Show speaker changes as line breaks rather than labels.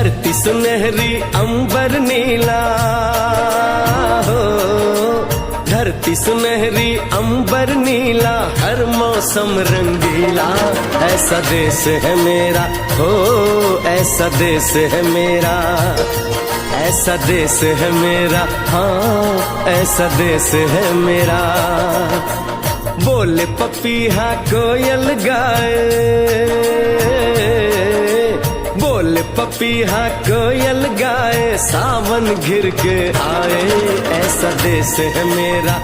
धरती सुनहरी अंबर नीला हो, धरती सुनहरी अंबर नीला, हर मौसम रंगीला। ऐसा देश है मेरा हो, ऐसा देश है मेरा, ऐसा देश है मेरा, हाँ ऐसा देश है मेरा। बोले पपीहा कोयल गाए, बोले पपीहा कोयल गाए, सावन घिर के आए। ऐसा देश है मेरा।